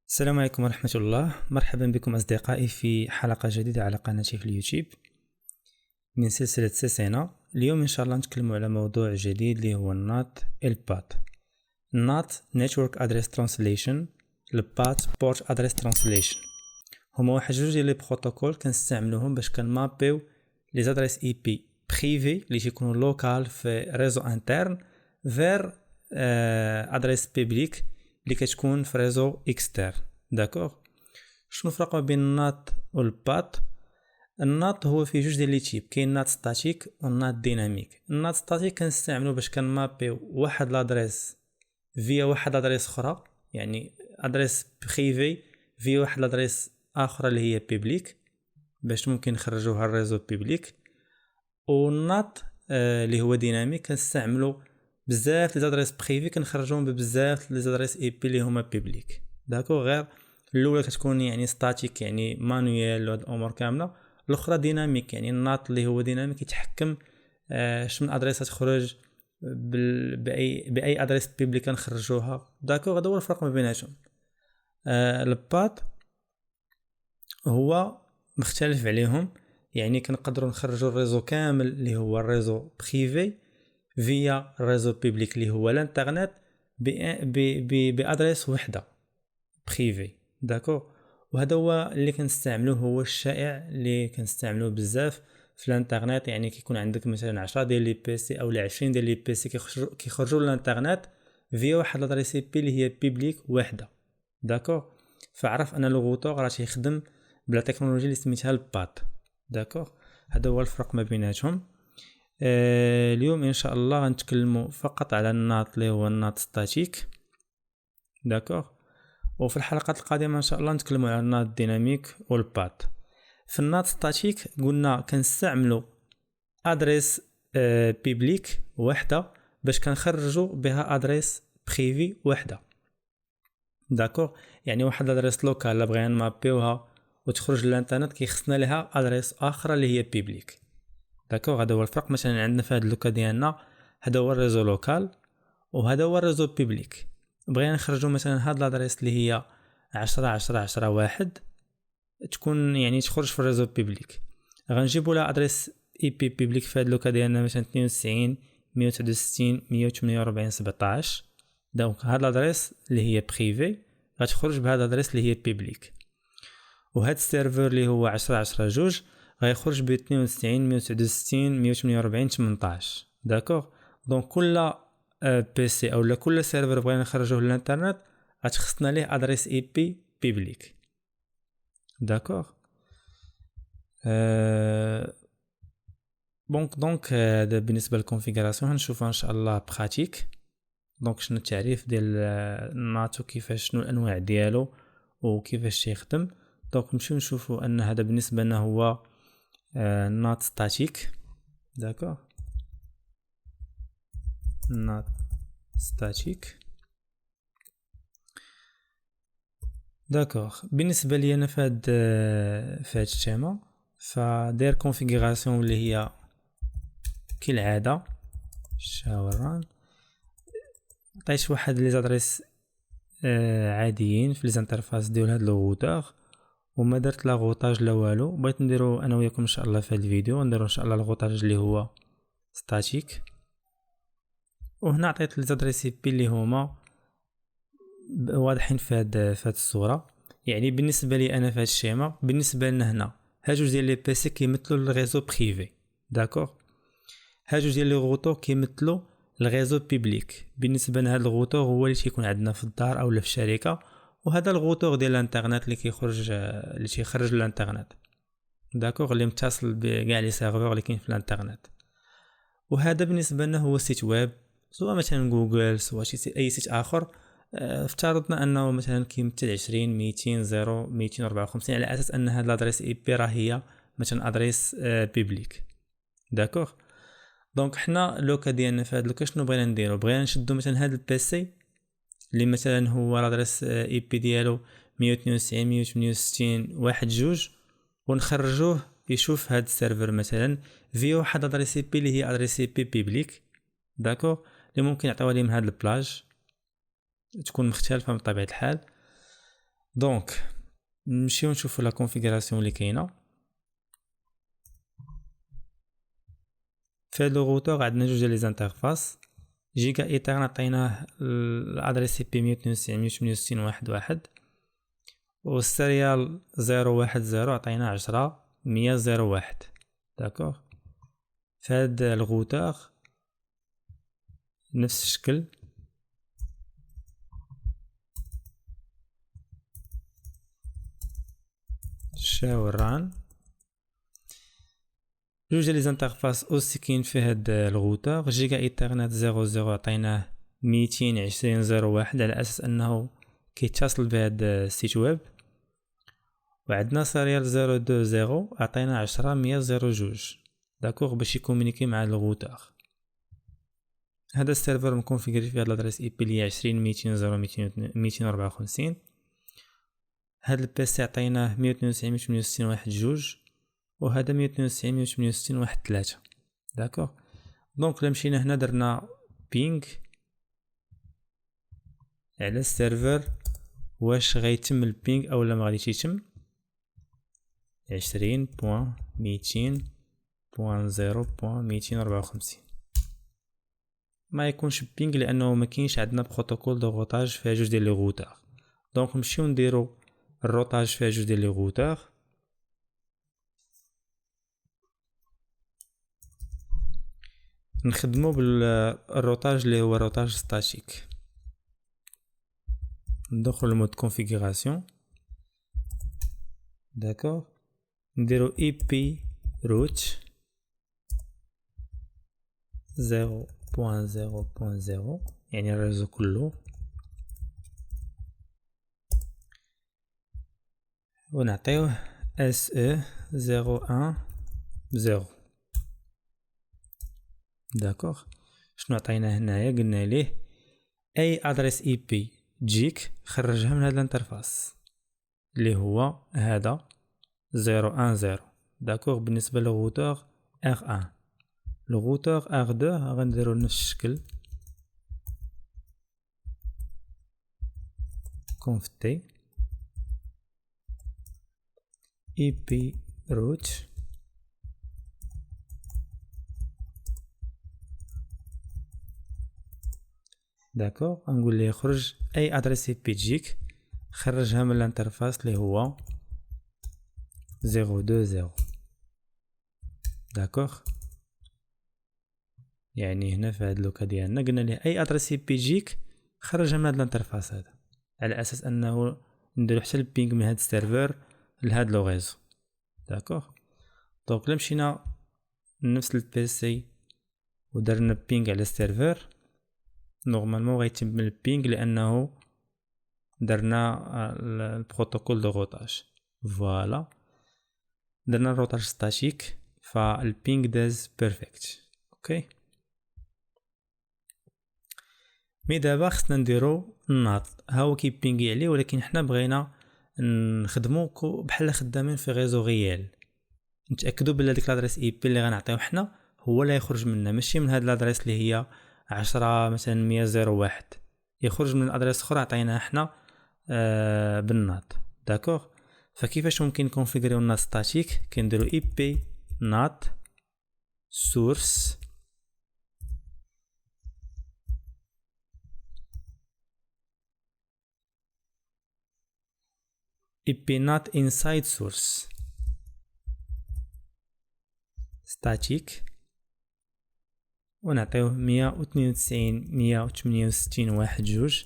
السلام عليكم ورحمة الله. مرحبا بكم أصدقائي في حلقة جديدة على قناتي في اليوتيوب من سلسلة سيسينا. اليوم إن شاء الله نتكلم على موضوع جديد اللي هو النات البات. النات Network Address Translation، البات Port Address Translation. هما واحد جوج ديال لي بروتوكول كنستعملوهم باش كنمابيو لي زادريس اي بي بريفي اللي تيكونوا لوكال في ريزو انترن فير ادريس بيبليك اللي كتكون في ريزو اكسترن. داكوغ، شنو الفرق ما بين النات والبات؟ النات هو فيه جوج ديال لي تيب، كاين نات ستاتيك والنات ديناميك. النات ستاتيك كنستعملو باش كنمابيو واحد لادريس فيا واحد لادريس اخرى، يعني ادريس بريفي فيا واحد لادريس اخرى اللي هي بيبليك باش ممكن نخرجوها الريزو بيبليك. والنات اللي هو ديناميك كنستعملو بزاف لي زادريس بريفي كنخرجوهم ببزاف لي زادريس اي بي اللي هما بيبليك. داكو، غير الاولى كتكون يعني ستاتيك يعني مانويل وهاد الامور كامله، الاخرى ديناميك يعني النات اللي هو ديناميك يتحكم شنو ادريس تخرج باي ادريس بيبليك كنخرجوها. داكو، هذا هو الفرق ما بيناتهم. البات هو مختلف عليهم، يعني كنقدروا نخرجوا الريزو كامل اللي هو الريزو بريفي فيا الريزو بيبليك اللي هو الانترنت بادريس وحده بريفي. داكو، وهذا هو اللي كنستعملوه، هو الشائع اللي كنستعملوه بزاف في الانترنت. يعني كيكون عندك مثلا 10 ديال لي بي سي او 20 ديال لي بي سي كيخرجوا للانترنت فيا واحد لادريس اي بي اللي هي بيبليك وحده. داكو، فعرف ان الروتور راه تيخدم بلا تكنولوجيا اللي سميتها البات. داكو، هذا هو الفرق ما بيناتهم. اليوم ان شاء الله غنتكلموا فقط على النات اللي هو النات ستاتيك. داكو، وفي الحلقات القادمه ان شاء الله نتكلموا على النات ديناميك والبات. في النات ستاتيك قلنا كنستعملوا ادريس بيبليك وحده باش كنخرجوا بها ادريس بريفي وحده. داكو، يعني واحد ادريس لوكال لا بغينا نمابيوها وتخرج للانترنت كيخصنا لها ادريس اخرى اللي هي بيبليك. داكو، هذا هو الفرق. مثلا عندنا في هذا اللوكا ديالنا هذا هو الريزو لوكال وهذا هو الريزو بيبليك. بغينا نخرجوا مثلا هاد لادريس اللي هي 10 تكون يعني تخرج في الريزو بيبليك، غنجيبوا لها ادريس اي بي بيبليك في هذا اللوكا ديالنا مثلا 92 169 148 17. دونك هاد لادريس اللي هي بريفي غتخرج بهاد لادريس اللي هي بيبليك، وهاد السيرفر اللي هو 10 غيخرج ب 92 169 148 18. داكوغ، دونك كل بي سي او كل سيرفر بغينا نخرجوه للانترنت غتخصنا ليه ادريس اي بي بيبليك. داكوغ، دونك هذا بالنسبه للكونفيغوراسيون. هنشوفها ان شاء الله براتيك. دونك شنو التعريف ديال النات وكيفاش شنو الانواع ديالو وكيفاش تيخدم. دونك نمشيو نشوفوا ان هذا بالنسبه لنا هو نات ستاتيك. داكوغ، نات ستاتيك. داكوغ، بالنسبه لي انا في هاد التيمه فداير كونفيغوراسيون اللي هي كالعاده شاوران. عطيت واحد لي زادريس عاديين في ليزانترفاس ديال هاد لو روتور وما درت لا غوطاج لا والو. بغيت نديرو انا وياكم ان شاء الله في هاد الفيديو، نديرو ان شاء الله الغوطاج اللي هو ستاتيك. وهنا عطيت لي زادريس اي بي اللي هما واضحين في هاد الصوره. يعني بالنسبه لي انا في هاد الشيما، بالنسبه لنا هنا ها جوج ديال لي بي سي كيمثلوا الريزو بريفي. داكوغ، ها جوج ديال لي غوتور كيمثلوا الريزو بيبليك. بالنسبه لنا هاد الغوتور هو اللي تيكون عندنا في الدار او في الشركه، وهذا الغوتور ديال الانترنت اللي كيخرج اللي تيخرج للانترنت. داكوغ، اللي متصل بكاع لي سيرفور اللي كاين في الانترنت. وهذا بالنسبه لنا هو سيت ويب، سواء مثلا جوجل سواء اي سيت اخر. افترضنا انه مثلا كيمثل 20 200 0 254 على اساس ان هاد لادريس اي بي راه هي مثلا ادريس بيبليك. داكوغ، دونك حنا لوكا ديالنا في هاد لوكا شنو بغينا نديرو؟ بغينا نشدو مثلا هاد البيسي اللي مثلا هو لادريس اي بي ديالو 192 168 واحد جوج ونخرجوه يشوف هاد السيرفر مثلا فيا واحد ادريس اي بي اللي هي ادريس اي بي بيبليك. داكو، اللي ممكن يعطيوها لي من هاد البلاج تكون مختلفه بطبيعه الحال. دونك نمشيو نشوفو لا كونفيغوراسيون اللي كاينه. في هاد لو روتور عندنا جوج ديال لي زانترفاس. جيجا ايثر عطيناه الادريس اي بي 192.168.1.1 والسيريال 010 عطيناه 10.100.0.1. داكوغ. في هاد الروتور نفس الشكل شاو الران. جوج ديال لي زانترفاس اوسي كاين في هاد الروتور. جيجا ايثرنت 00 عطيناه 220.0.1 على اساس انه كيتصل بهاد السيت ويب. وعندنا سيريال 020 عطينا 10.100.0.2 داكوغ باش يكومونيكي مع الروتور. هذا السيرفر مكونفيغري فيه الادريس اي بي لي 20.200.254. هذا البيسي عطيناه 192.168.1.2 وهذا 192.168.1.3. داكوغ. دونك الا مشينا هنا درنا بينغ على السيرفر واش غيتم البينغ او لا ما غاديش يتم. 20.200.0.254 ما يكونش بينغ لانه ما كاينش عندنا بروتوكول دو روتاج فيها جوج ديال لي روتور. دونك نمشيو نديرو الروتاج فيها جوج ديال لي روتور. نخدمو بالروتاج اللي هو روتاج ستاتيك. ندخل المود كونفيغوراسيون. داكوغ. نديرو اي بي روت 0.0.0 يعني الريزو كله ونعطيوه SE 010. داكوغ. شنو عطينا هنايا؟ قلنا ليه اي ادريس اي بي تجيك خرجها من هاد الانترفاس اللي هو هذا 010. داكوغ. بالنسبه للروتور R1 الروتور R2 غنديرو نفس الشكل conft ip route داكوغ. غنقول ليه خرج اي ادريس اي بي تجيك خرجها من الانترفاس اللي هو 020. داكوغ. يعني هنا في هاد لوكا ديالنا قلنا ليه اي ادريس اي بي تجيك خرجها من هاد الانترفاس هذا على اساس انه نديرو حتى البينغ من هاد السيرفر لهاد لو ريزو. داكوغ. دونك الا مشينا لنفس البيسي ودرنا بينغ على السيرفر نورمالمون غيتم البينغ لانه درنا البروتوكول دو روتاج. فوالا درنا الروتاج ستاتيك فالبينغ داز بيرفكت. اوكي. مي دابا خصنا نديرو الناط. ها هو كيبينغي عليه ولكن حنا بغينا نخدمو بحال خدامين في ريزو ريال. نتاكدوا بلي ديك لادريس اي بي اللي غنعطيو حنا هو اللي يخرج منها ماشي من هاد لادريس اللي هي 10 مثلا 100.0.1 يخرج من الادريس اخرى عطيناها حنا بالناط. داكوغ. فكيفاش ممكن نكونفيغريو الناط ستاتيك؟ كنديرو اي بي ناط سورس ip not inside source static ونعطيوه 192.168.1.2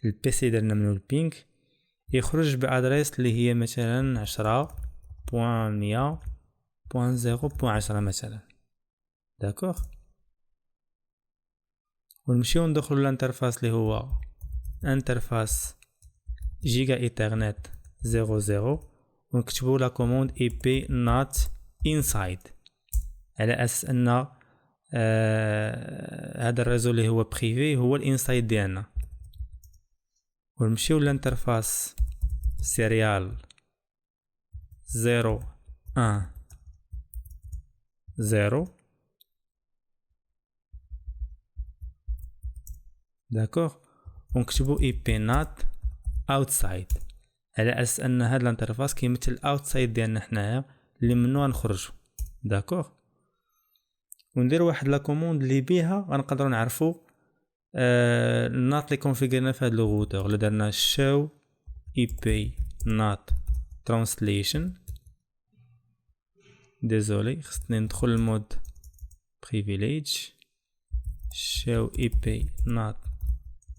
البيسي درنا منو البينغ يخرج بادريس اللي هي مثلا 10.100.0.10 مثلا. داكوغ. ونمشيو ندخلو الانترفاس اللي هو انترفاس جيجا ايثرنت 00 ونكتبو لا كوموند اي بي نوت انسايد على اساس ان هذا الريزو اللي هو بريفي هو الانسايد ديالنا. ونمشيو للانترفاس سيريال 010. داكوغ. ونكتبو اي بي نوت اوتسايد على اساس ان هاد الانترفاس كيمثل الاوتسايد ديالنا حنايا اللي منو غنخرجوا. داكوغ، وندير واحد لا كوموند اللي بيها غنقدروا نعرفوا النات اللي كونفيغرنا في هاد لو روتور اللي درنا show ip nat translation. ديزولي خصني ندخل المود privilege show ip nat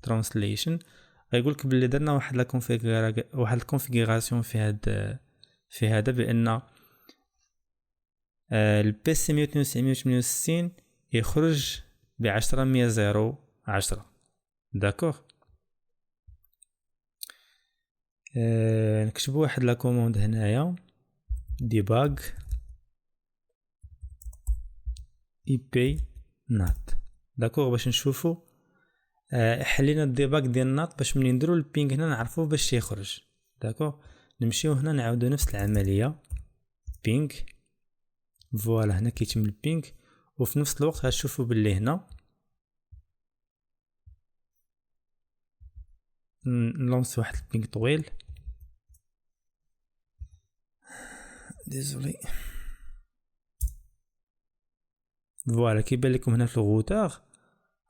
translation. غيقولك بلي درنا واحد لا واحد الكونفيغوراسيون في هذا بان البي سي 192.168 يخرج ب10.1.0.10. داكوغ، نكتبوا واحد لا كوموند هنايا debug ip nat. داكوغ، باش نشوفوا حلينا الديباغ ديال النات باش ملي نديرو البينغ هنا نعرفوا باش يخرج. داكوغ، نمشيو هنا نعاودو نفس العمليه بينغ. فوالا هنا كيتم البينغ، وفي نفس الوقت غتشوفوا باللي هنا نلونس واحد البينغ طويل. ديزولي. فوالا كيبان لكم هنا في الغوتور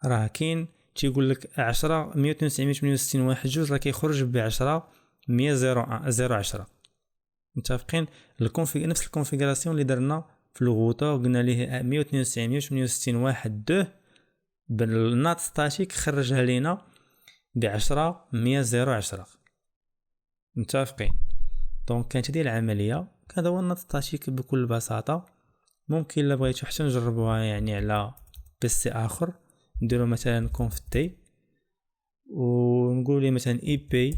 راه كاين تيقول لك 10 192.168 واحد جوج راه كيخرج ب 10.1.0.10. متفقين؟ نفس الكونفيغوراسيون اللي درنا في الغوتور قلنا ليه 192.168 واحد 2 بالنات ستاتيك خرجها لينا ب 10.1.0.10. متفقين؟ دونك كانت هذه العمليه. هذا هو النات ستاتيك بكل بساطه. ممكن الا بغيتو حتى نجربوها يعني على بيسي اخر، نديرو مثلا conf t ونقول لي مثلا ip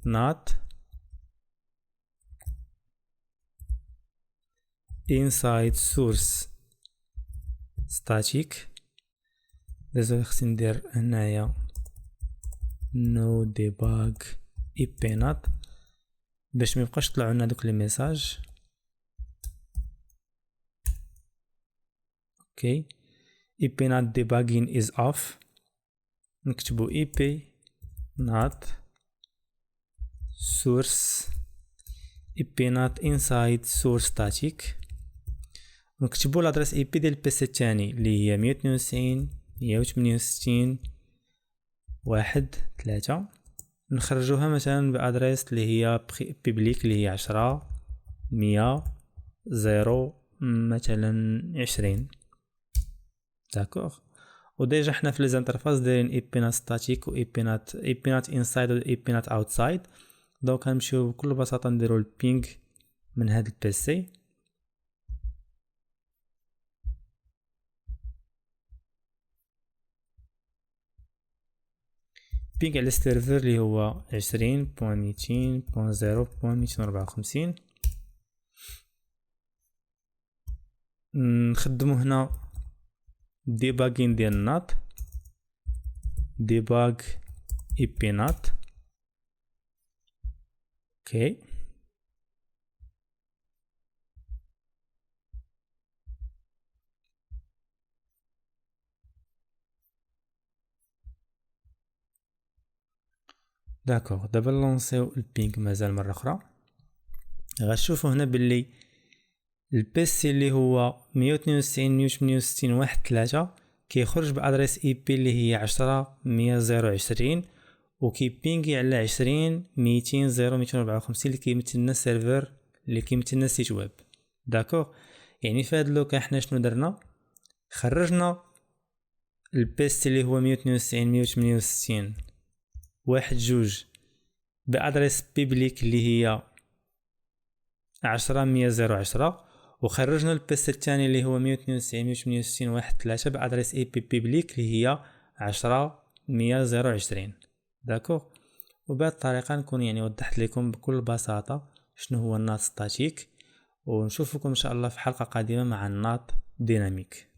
nat inside source static. دازو خصني ندير هنايا no debug ip nat باش ما يبقاش طلعوا لنا دوك لي ميساج. اوكي، ip nat debugging is off. نكتبو ip nat source ip nat inside source static. نكتبو الادريس اي بي ديال البيسي الثاني اللي هي 192.168.1.3. نخرجوها مثلا بادريس اللي هي بيبليك اللي هي 10.100.0 مثلا 20. داكوغ، وديجا حنا في لي زانترفاس دايرين اي بي نات ستاتيك و اي بي نات انسايد و اي بي نات اوتسايد. دونك غنمشيو بكل بساطه نديرو البينغ من هاد البيسي. بينغ على السيرفر اللي هو 20.200.0.254. نخدمو هنا ديباغين ديال النات debug ip nat. اوكي، داكوغ. دابا نلونسيو البينغ مازال مره اخرى. غتشوفوا هنا باللي البيسي اللي هو 192.168.1.3 كيخرج بادريس اي بي اللي هي 10.100.0.20 وكيبينغي على 20.200.0.254 اللي كيمثل لنا السيرفر اللي كيمثل لنا السيت ويب. داكوغ، يعني في هاد لوكا حنا شنو درنا؟ خرجنا البيسي اللي هو 192.168.1.2 بادريس بيبليك اللي هي 10.100.0.10 وخرجنا البيسي الثاني اللي هو 192.168.1.3 بادريس اي بي بيبليك اللي هي 10.100.0.20. داكوغ، وبهذه الطريقه نكون يعني وضحت لكم بكل بساطه شنو هو النات ستاتيك، ونشوفكم ان شاء الله في حلقه قادمه مع النات ديناميك.